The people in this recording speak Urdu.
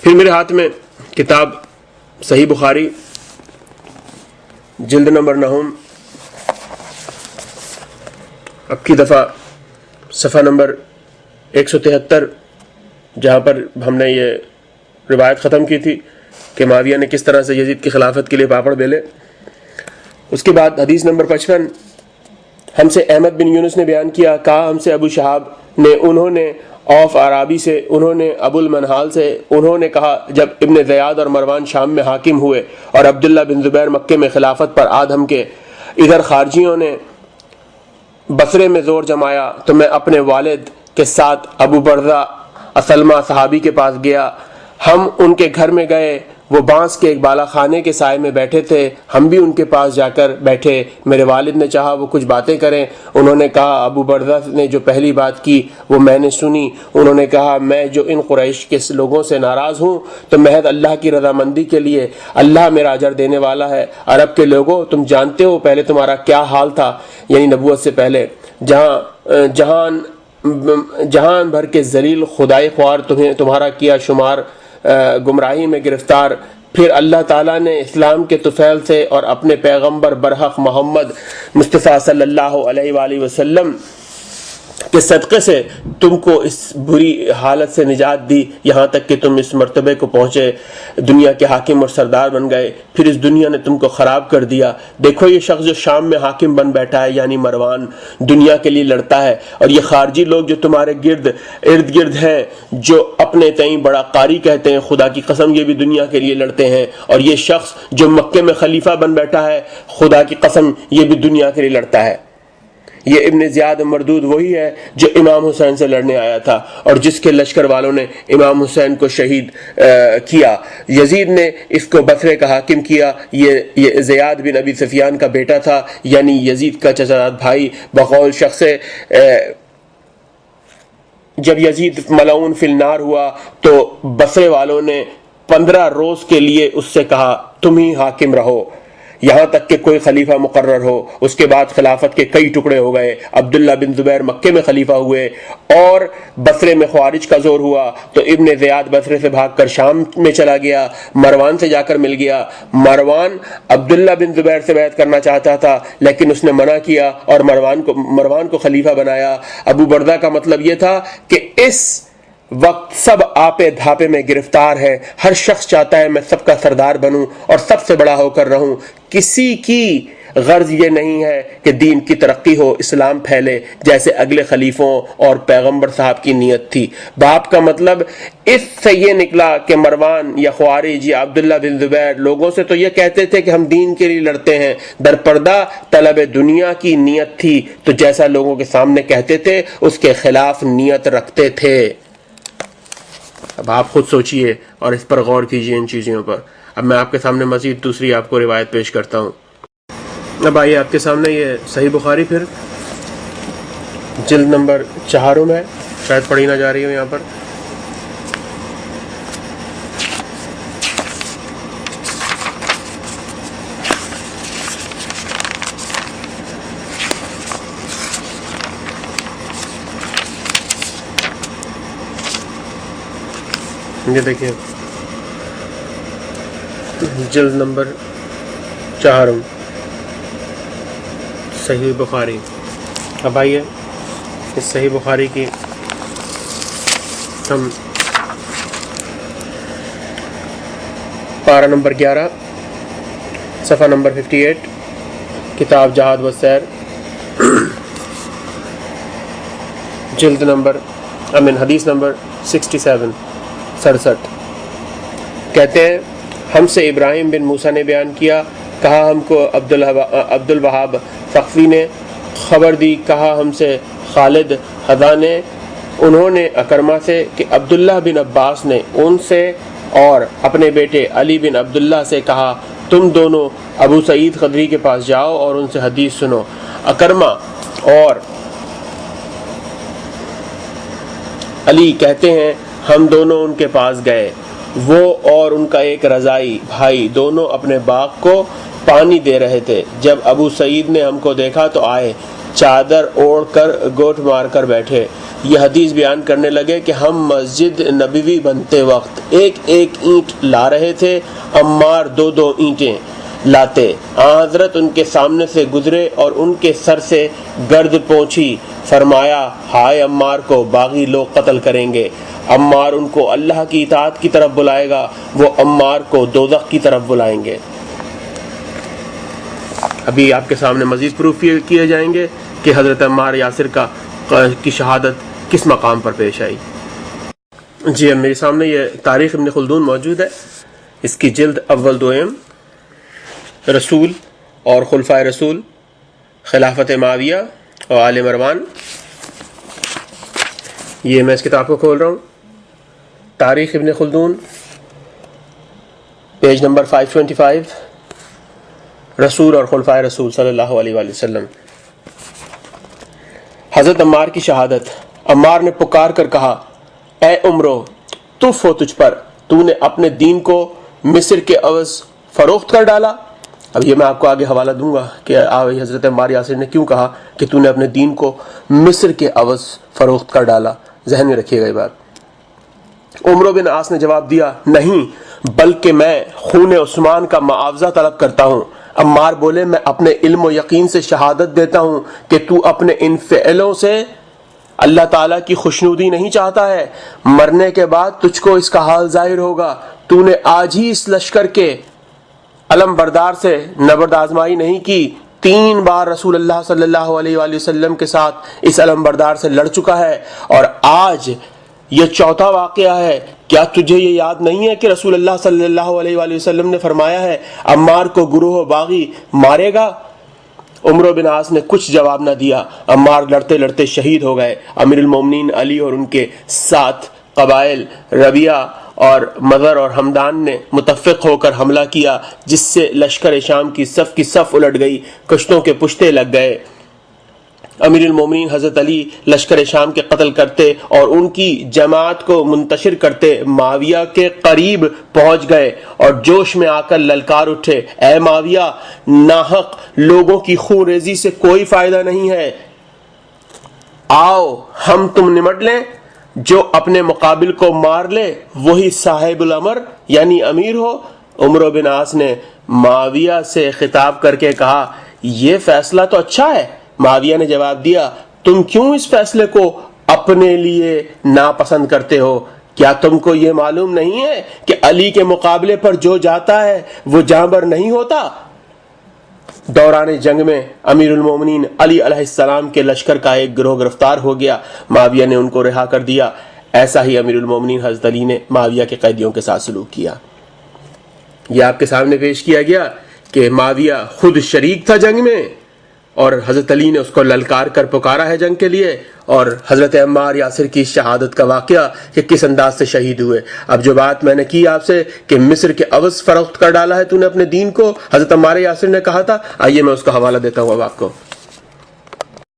پھر میرے ہاتھ میں کتاب صحیح بخاری جلد نمبر 9 اب کی دفعہ صفحہ نمبر 173 جہاں پر ہم نے یہ روایت ختم کی تھی کہ معاویہ نے کس طرح سے یزید کی خلافت کے لیے پاپڑ بیلے. اس کے بعد حدیث نمبر 55 ہم سے احمد بن یونس نے بیان کیا، کہا ہم سے ابو شہاب نے، انہوں نے اوف عرابی سے، انہوں نے ابو المنہال سے، انہوں نے کہا جب ابن زیاد اور مروان شام میں حاکم ہوئے اور عبداللہ بن زبیر مکے میں خلافت پر آدھم کے، ادھر خارجیوں نے بصرے میں زور جمایا تو میں اپنے والد کے ساتھ ابو بردہ اسلمہ صحابی کے پاس گیا. ہم ان کے گھر میں گئے، وہ بانس کے ایک بالا خانے کے سائے میں بیٹھے تھے، ہم بھی ان کے پاس جا کر بیٹھے. میرے والد نے چاہا وہ کچھ باتیں کریں، انہوں نے کہا ابو بردہ نے جو پہلی بات کی وہ میں نے سنی. انہوں نے کہا میں جو ان قریش کے لوگوں سے ناراض ہوں تو محض اللہ کی رضامندی کے لیے، اللہ میرا اجر دینے والا ہے. عرب کے لوگوں تم جانتے ہو پہلے تمہارا کیا حال تھا، یعنی نبوت سے پہلے، جہان بھر کے ذلیل خدائی خوار تمہارا کیا شمار گمراہی میں گرفتار. پھر اللہ تعالیٰ نے اسلام کے طفیل سے اور اپنے پیغمبر برحق محمد مصطفیٰ صلی اللہ علیہ وآلہ وسلم کے صدقے سے تم کو اس بری حالت سے نجات دی، یہاں تک کہ تم اس مرتبے کو پہنچے، دنیا کے حاکم اور سردار بن گئے. پھر اس دنیا نے تم کو خراب کر دیا. دیکھو یہ شخص جو شام میں حاکم بن بیٹھا ہے، یعنی مروان، دنیا کے لیے لڑتا ہے، اور یہ خارجی لوگ جو تمہارے ارد گرد ہیں، جو اپنے تئیں بڑا قاری کہتے ہیں، خدا کی قسم یہ بھی دنیا کے لیے لڑتے ہیں. اور یہ شخص جو مکے میں خلیفہ بن بیٹھا ہے، خدا کی قسم یہ بھی دنیا کے لیے لڑتا ہے. یہ ابن زیاد مردود وہی ہے جو امام حسین سے لڑنے آیا تھا اور جس کے لشکر والوں نے امام حسین کو شہید کیا. یزید نے اس کو بصرے کا حاکم کیا. یہ زیاد بن ابی سفیان کا بیٹا تھا، یعنی یزید کا چچا بھائی. بقول شخص جب یزید ملعون فی النار ہوا تو بصرے والوں نے 15 روز کے لیے اس سے کہا تم ہی حاکم رہو یہاں تک کہ کوئی خلیفہ مقرر ہو. اس کے بعد خلافت کے کئی ٹکڑے ہو گئے. عبداللہ بن زبیر مکے میں خلیفہ ہوئے اور بصرے میں خوارج کا زور ہوا تو ابن زیاد بصرے سے بھاگ کر شام میں چلا گیا، مروان سے جا کر مل گیا. مروان عبداللہ بن زبیر سے بیعت کرنا چاہتا تھا لیکن اس نے منع کیا اور مروان کو خلیفہ بنایا. ابو بردہ کا مطلب یہ تھا کہ اس وقت سب آپے دھاپے میں گرفتار ہے، ہر شخص چاہتا ہے میں سب کا سردار بنوں اور سب سے بڑا ہو کر رہوں. کسی کی غرض یہ نہیں ہے کہ دین کی ترقی ہو، اسلام پھیلے، جیسے اگلے خلیفوں اور پیغمبر صاحب کی نیت تھی. باپ کا مطلب اس سے یہ نکلا کہ مروان یا خوارج یا عبداللہ بن زبیر لوگوں سے تو یہ کہتے تھے کہ ہم دین کے لیے لڑتے ہیں، درپردہ طلب دنیا کی نیت تھی، تو جیسا لوگوں کے سامنے کہتے تھے اس کے خلاف نیت رکھتے تھے. اب آپ خود سوچئے اور اس پر غور کیجئے ان چیزوں پر. اب میں آپ کے سامنے مزید دوسری آپ کو روایت پیش کرتا ہوں. اب آئیے آپ کے سامنے یہ صحیح بخاری پھر جلد نمبر 4 میں، شاید پڑھی نہ جا رہی ہو یہاں پر. یہ دیکھیں جلد نمبر 4 صحیح بخاری. اب آئیے اس صحیح بخاری کی ہم پارہ نمبر 11 صفحہ نمبر 58 کتاب جہاد و سیر جلد نمبر حدیث نمبر 67 کہتے ہیں ہم سے ابراہیم بن موسیٰ نے بیان کیا، کہا ہم کو عبد الوہاب ثقفی نے خبر دی، کہا ہم سے خالد حذا نے، انہوں نے اکرمہ سے کہ عبداللہ بن عباس نے ان سے اور اپنے بیٹے علی بن عبداللہ سے کہا تم دونوں ابو سعید خدری کے پاس جاؤ اور ان سے حدیث سنو. اکرمہ اور علی کہتے ہیں ہم دونوں ان کے پاس گئے، وہ اور ان کا ایک رضائی بھائی دونوں اپنے باغ کو پانی دے رہے تھے. جب ابو سعید نے ہم کو دیکھا تو آئے، چادر اوڑھ کر گوٹ مار کر بیٹھے۔ یہ حدیث بیان کرنے لگے کہ ہم مسجد نبوی بنتے وقت ایک ایک اینٹ لا رہے تھے، عمار دو دو اینٹیں لاتے۔ حضرت ان کے سامنے سے گزرے اور ان کے سر سے گرد پہنچی۔ فرمایا ہائے عمار کو باغی لوگ قتل کریں گے۔ عمار ان کو اللہ کی اطاعت کی طرف بلائے گا، وہ عمار کو دوزخ کی طرف بلائیں گے۔ ابھی آپ کے سامنے مزید پروف کیے جائیں گے کہ حضرت عمار یاسر کی شہادت کس مقام پر پیش آئی۔ جی اب میرے سامنے یہ تاریخ ابن خلدون موجود ہے، اس کی جلد اول دوئم، رسول اور خلفائے رسول، خلافت معاویہ اور آل مروان۔ یہ میں اس کتاب کو کھول رہا ہوں، تاریخ ابن خلدون، پیج نمبر 525، رسول اور خلفائے رسول صلی اللہ علیہ وآلہ وسلم۔ حضرت عمار کی شہادت۔ عمار نے پکار کر کہا اے عمرو، تف ہو تجھ پر، تو نے اپنے دین کو مصر کے عوض فروخت کر ڈالا۔ اب یہ میں آپ کو آگے حوالہ دوں گا کہ حضرت عمار یاسر نے کیوں کہا کہ تو نے اپنے دین کو مصر کے عوض فروخت کر ڈالا، ذہن میں رکھیے گا یہ بات۔ عمرو بن عاص نے جواب دیا نہیں، بلکہ میں خون عثمان کا معاوضہ طلب کرتا ہوں۔ عمار بولے میں اپنے علم و یقین سے شہادت دیتا ہوں کہ تو اپنے ان فعلوں سے اللہ تعالیٰ کی خوشنودی نہیں چاہتا ہے، مرنے کے بعد تجھ کو اس کا حال ظاہر ہوگا۔ تو نے آج ہی اس لشکر کے علم بردار سے نبرد آزمائی نہیں کی، 3 بار رسول اللہ صلی اللہ علیہ وآلہ وسلم کے ساتھ اس علم بردار سے لڑ چکا ہے، اور آج یہ 4تھا واقعہ ہے۔ کیا تجھے یہ یاد نہیں ہے کہ رسول اللہ صلی اللہ علیہ وآلہ وسلم نے فرمایا ہے عمار کو گروہ باغی مارے گا؟ عمرو بن عاص نے کچھ جواب نہ دیا۔ عمار لڑتے لڑتے شہید ہو گئے۔ امیر المومنین علی اور ان کے 7 قبائل ربیعہ اور مضر اور حمدان نے متفق ہو کر حملہ کیا، جس سے لشکر شام کی صف الٹ گئی، کشتوں کے پشتے لگ گئے۔ امیر المومنین حضرت علی لشکر شام کے قتل کرتے اور ان کی جماعت کو منتشر کرتے معاویہ کے قریب پہنچ گئے اور جوش میں آ کر للکار اٹھے اے معاویہ، ناحق لوگوں کی خون ریزی سے کوئی فائدہ نہیں ہے، آؤ ہم تم نمٹ لیں، جو اپنے مقابل کو مار لے وہی صاحب الامر یعنی امیر ہو۔ عمرو بن عاص نے معاویہ سے خطاب کر کے کہا یہ فیصلہ تو اچھا ہے۔ معاویہ نے جواب دیا تم کیوں اس فیصلے کو اپنے لیے ناپسند کرتے ہو؟ کیا تم کو یہ معلوم نہیں ہے کہ علی کے مقابلے پر جو جاتا ہے وہ جانبر نہیں ہوتا؟ دوران جنگ میں امیر المومنین علی علیہ السلام کے لشکر کا ایک گروہ گرفتار ہو گیا، معاویہ نے ان کو رہا کر دیا۔ ایسا ہی امیر المومنین حضرت علی نے معاویہ کے قیدیوں کے ساتھ سلوک کیا۔ یہ آپ کے سامنے پیش کیا گیا کہ معاویہ خود شریک تھا جنگ میں، اور حضرت علی نے اس کو للکار کر پکارا ہے جنگ کے لیے، اور حضرت عمار یاسر کی شہادت کا واقعہ کہ کس انداز سے شہید ہوئے۔ اب جو بات میں نے کی آپ سے کہ مصر کے عوض فروخت کر ڈالا ہے تو نے اپنے دین کو، حضرت عمار یاسر نے کہا تھا، آئیے میں اس کا حوالہ دیتا ہوں اب آپ کو۔